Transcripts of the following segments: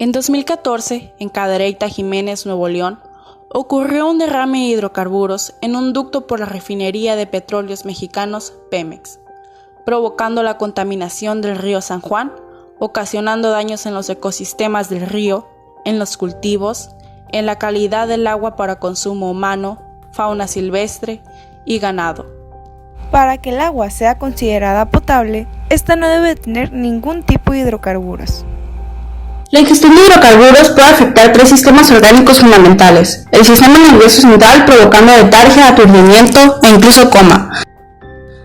En 2014, en Cadereyta, Jiménez, Nuevo León, ocurrió un derrame de hidrocarburos en un ducto por la refinería de petróleos mexicanos Pemex, provocando la contaminación del río San Juan, ocasionando daños en los ecosistemas del río, en los cultivos, en la calidad del agua para consumo humano, fauna silvestre y ganado. Para que el agua sea considerada potable, esta no debe tener ningún tipo de hidrocarburos. La ingestión de hidrocarburos puede afectar 3 sistemas orgánicos fundamentales: el sistema nervioso central, provocando letargia, aturdimiento e incluso coma.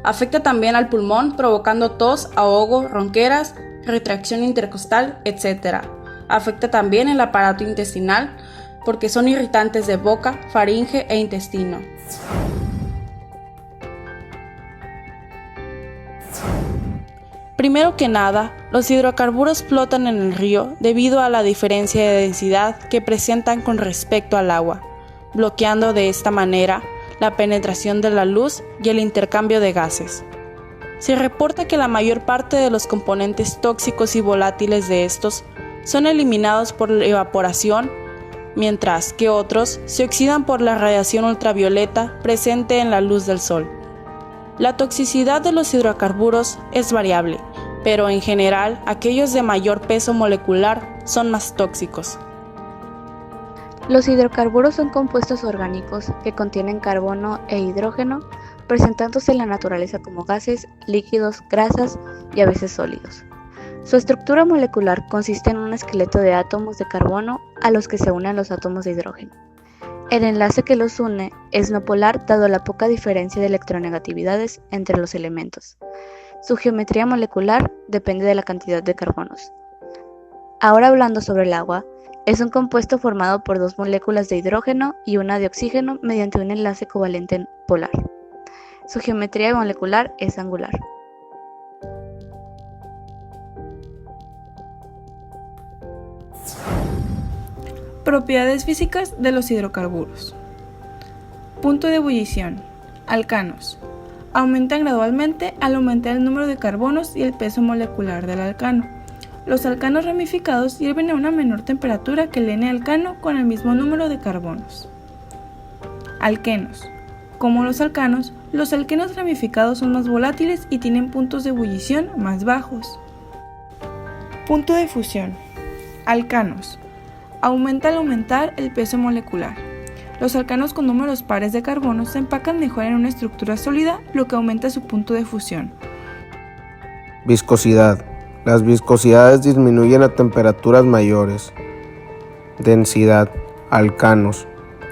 Afecta también al pulmón, provocando tos, ahogo, ronqueras, retracción intercostal, etc. Afecta también el aparato intestinal, porque son irritantes de boca, faringe e intestino. Primero que nada, los hidrocarburos flotan en el río debido a la diferencia de densidad que presentan con respecto al agua, bloqueando de esta manera la penetración de la luz y el intercambio de gases. Se reporta que la mayor parte de los componentes tóxicos y volátiles de estos son eliminados por la evaporación, mientras que otros se oxidan por la radiación ultravioleta presente en la luz del sol. La toxicidad de los hidrocarburos es variable, pero en general aquellos de mayor peso molecular son más tóxicos. Los hidrocarburos son compuestos orgánicos que contienen carbono e hidrógeno, presentándose en la naturaleza como gases, líquidos, grasas y a veces sólidos. Su estructura molecular consiste en un esqueleto de átomos de carbono a los que se unen los átomos de hidrógeno. El enlace que los une es no polar dado la poca diferencia de electronegatividades entre los elementos. Su geometría molecular depende de la cantidad de carbonos. Ahora hablando sobre el agua, es un compuesto formado por 2 moléculas de hidrógeno y una de oxígeno mediante un enlace covalente polar. Su geometría molecular es angular. Propiedades físicas de los hidrocarburos. Punto de ebullición. Alcanos. Aumentan gradualmente al aumentar el número de carbonos y el peso molecular del alcano. Los alcanos ramificados hierven a una menor temperatura que el N-alcano con el mismo número de carbonos. Alquenos. Como los alcanos, los alquenos ramificados son más volátiles y tienen puntos de ebullición más bajos. Punto de fusión. Alcanos. Aumenta al aumentar el peso molecular. Los alcanos con números pares de carbono se empacan mejor en una estructura sólida, lo que aumenta su punto de fusión. Viscosidad. Las viscosidades disminuyen a temperaturas mayores. Densidad. Alcanos.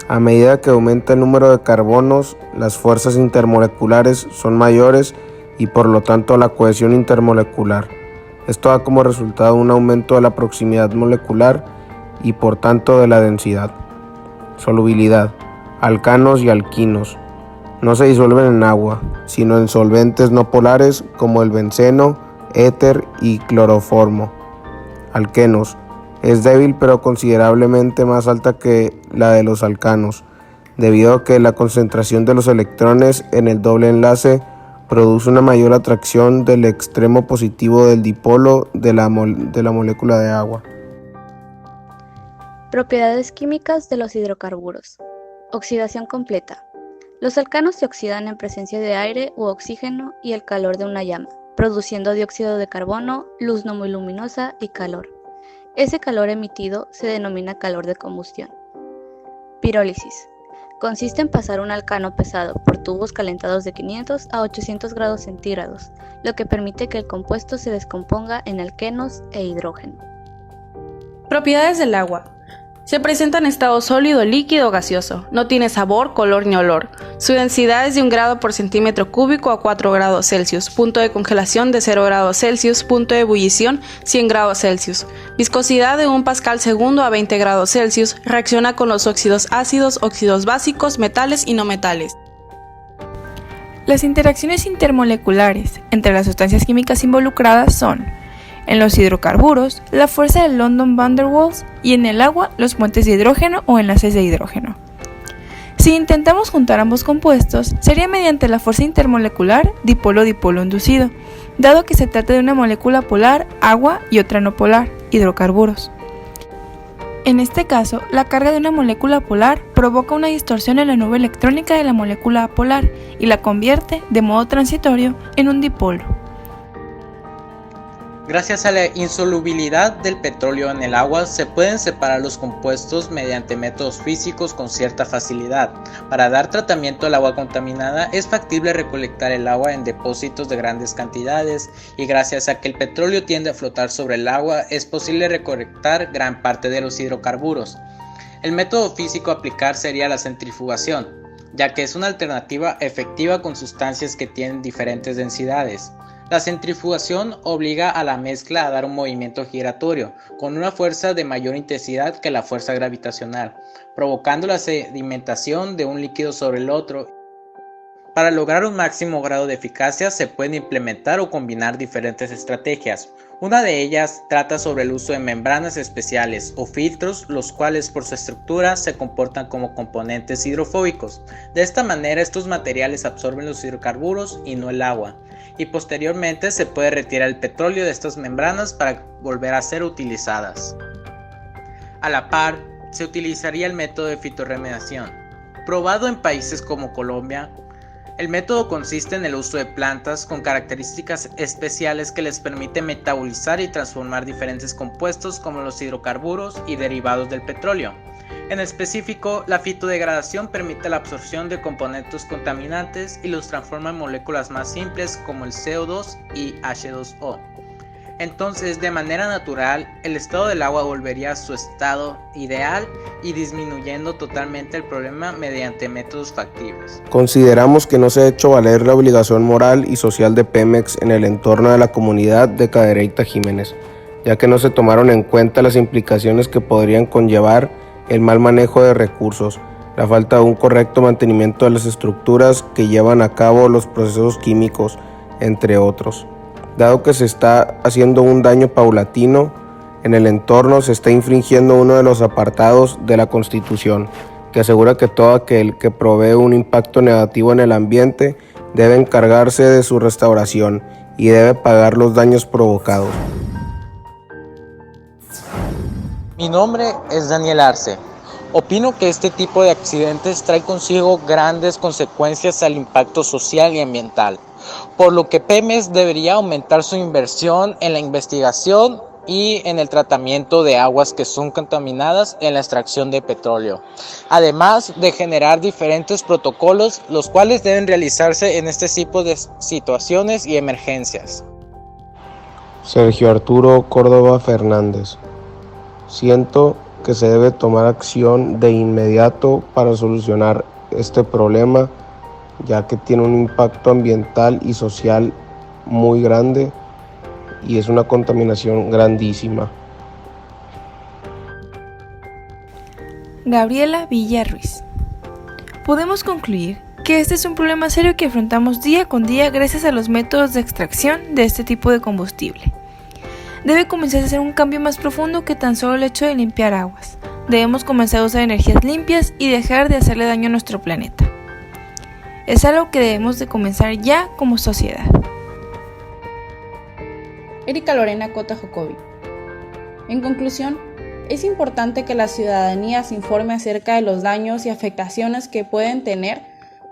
A medida que aumenta el número de carbonos, las fuerzas intermoleculares son mayores y por lo tanto la cohesión intermolecular. Esto da como resultado un aumento de la proximidad molecular y por tanto de la densidad. Solubilidad. Alcanos y alquinos no se disuelven en agua, sino en solventes no polares como el benceno, éter y cloroformo. Alquenos. Es débil pero considerablemente más alta que la de los alcanos, debido a que la concentración de los electrones en el doble enlace produce una mayor atracción del extremo positivo del dipolo de la molécula de agua. Propiedades químicas de los hidrocarburos. Oxidación completa. Los alcanos se oxidan en presencia de aire u oxígeno y el calor de una llama, produciendo dióxido de carbono, luz no muy luminosa y calor. Ese calor emitido se denomina calor de combustión. Pirólisis. Consiste en pasar un alcano pesado por tubos calentados de 500 a 800 grados centígrados, lo que permite que el compuesto se descomponga en alquenos e hidrógeno. Propiedades del agua. Se presenta en estado sólido, líquido o gaseoso. No tiene sabor, color ni olor. Su densidad es de 1 grado por centímetro cúbico a 4 grados Celsius. Punto de congelación de 0 grados Celsius. Punto de ebullición 100 grados Celsius. Viscosidad de 1 pascal segundo a 20 grados Celsius. Reacciona con los óxidos ácidos, óxidos básicos, metales y no metales. Las interacciones intermoleculares entre las sustancias químicas involucradas son: en los hidrocarburos, la fuerza de London van der Waals, y en el agua, los puentes de hidrógeno o enlaces de hidrógeno. Si intentamos juntar ambos compuestos, sería mediante la fuerza intermolecular dipolo-dipolo inducido, dado que se trata de una molécula polar, agua, y otra no polar, hidrocarburos. En este caso, la carga de una molécula polar provoca una distorsión en la nube electrónica de la molécula apolar y la convierte, de modo transitorio, en un dipolo. Gracias a la insolubilidad del petróleo en el agua, se pueden separar los compuestos mediante métodos físicos con cierta facilidad. Para dar tratamiento al agua contaminada, es factible recolectar el agua en depósitos de grandes cantidades, y gracias a que el petróleo tiende a flotar sobre el agua, es posible recolectar gran parte de los hidrocarburos. El método físico a aplicar sería la centrifugación, ya que es una alternativa efectiva con sustancias que tienen diferentes densidades. La centrifugación obliga a la mezcla a dar un movimiento giratorio con una fuerza de mayor intensidad que la fuerza gravitacional, provocando la sedimentación de un líquido sobre el otro. Para lograr un máximo grado de eficacia se pueden implementar o combinar diferentes estrategias. Una de ellas trata sobre el uso de membranas especiales o filtros, los cuales por su estructura se comportan como componentes hidrofóbicos. De esta manera estos materiales absorben los hidrocarburos y no el agua, y posteriormente se puede retirar el petróleo de estas membranas para volver a ser utilizadas. A la par, se utilizaría el método de fitorremediación, probado en países como Colombia. El método consiste en el uso de plantas con características especiales que les permite metabolizar y transformar diferentes compuestos como los hidrocarburos y derivados del petróleo. En específico, la fitodegradación permite la absorción de componentes contaminantes y los transforma en moléculas más simples como el CO2 y H2O. Entonces, de manera natural, el estado del agua volvería a su estado ideal y disminuyendo totalmente el problema mediante métodos factibles. Consideramos que no se ha hecho valer la obligación moral y social de Pemex en el entorno de la comunidad de Cadereyta Jiménez, ya que no se tomaron en cuenta las implicaciones que podrían conllevar el mal manejo de recursos, la falta de un correcto mantenimiento de las estructuras que llevan a cabo los procesos químicos, entre otros. Dado que se está haciendo un daño paulatino en el entorno, se está infringiendo uno de los apartados de la Constitución, que asegura que todo aquel que provee un impacto negativo en el ambiente debe encargarse de su restauración y debe pagar los daños provocados. Mi nombre es Daniel Arce. Opino que este tipo de accidentes trae consigo grandes consecuencias al impacto social y ambiental, por lo que Pemex debería aumentar su inversión en la investigación y en el tratamiento de aguas que son contaminadas en la extracción de petróleo, además de generar diferentes protocolos, los cuales deben realizarse en este tipo de situaciones y emergencias. Sergio Arturo Córdoba Fernández. Siento que se debe tomar acción de inmediato para solucionar este problema, ya que tiene un impacto ambiental y social muy grande y es una contaminación grandísima. Gabriela Villa Ruiz. Podemos concluir que este es un problema serio que afrontamos día con día gracias a los métodos de extracción de este tipo de combustible. Debe comenzar a hacer un cambio más profundo que tan solo el hecho de limpiar aguas. Debemos comenzar a usar energías limpias y dejar de hacerle daño a nuestro planeta. Es algo que debemos de comenzar ya como sociedad. Erika Lorena Cota Jocobi. En conclusión, es importante que la ciudadanía se informe acerca de los daños y afectaciones que pueden tener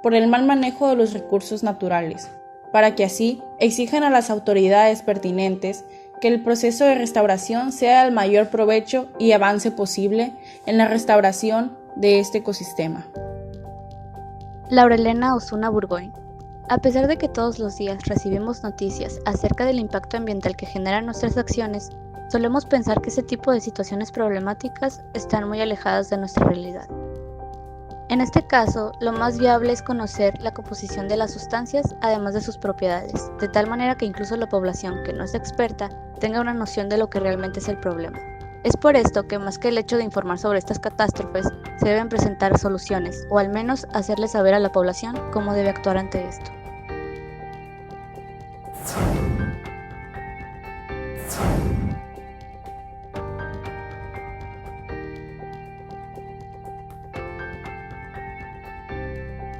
por el mal manejo de los recursos naturales, para que así exijan a las autoridades pertinentes que el proceso de restauración sea el mayor provecho y avance posible en la restauración de este ecosistema. Laurelena Osuna Burgoyne. A pesar de que todos los días recibimos noticias acerca del impacto ambiental que generan nuestras acciones, solemos pensar que ese tipo de situaciones problemáticas están muy alejadas de nuestra realidad. En este caso, lo más viable es conocer la composición de las sustancias, además de sus propiedades, de tal manera que incluso la población que no es experta tenga una noción de lo que realmente es el problema. Es por esto que más que el hecho de informar sobre estas catástrofes, se deben presentar soluciones, o al menos hacerle saber a la población cómo debe actuar ante esto.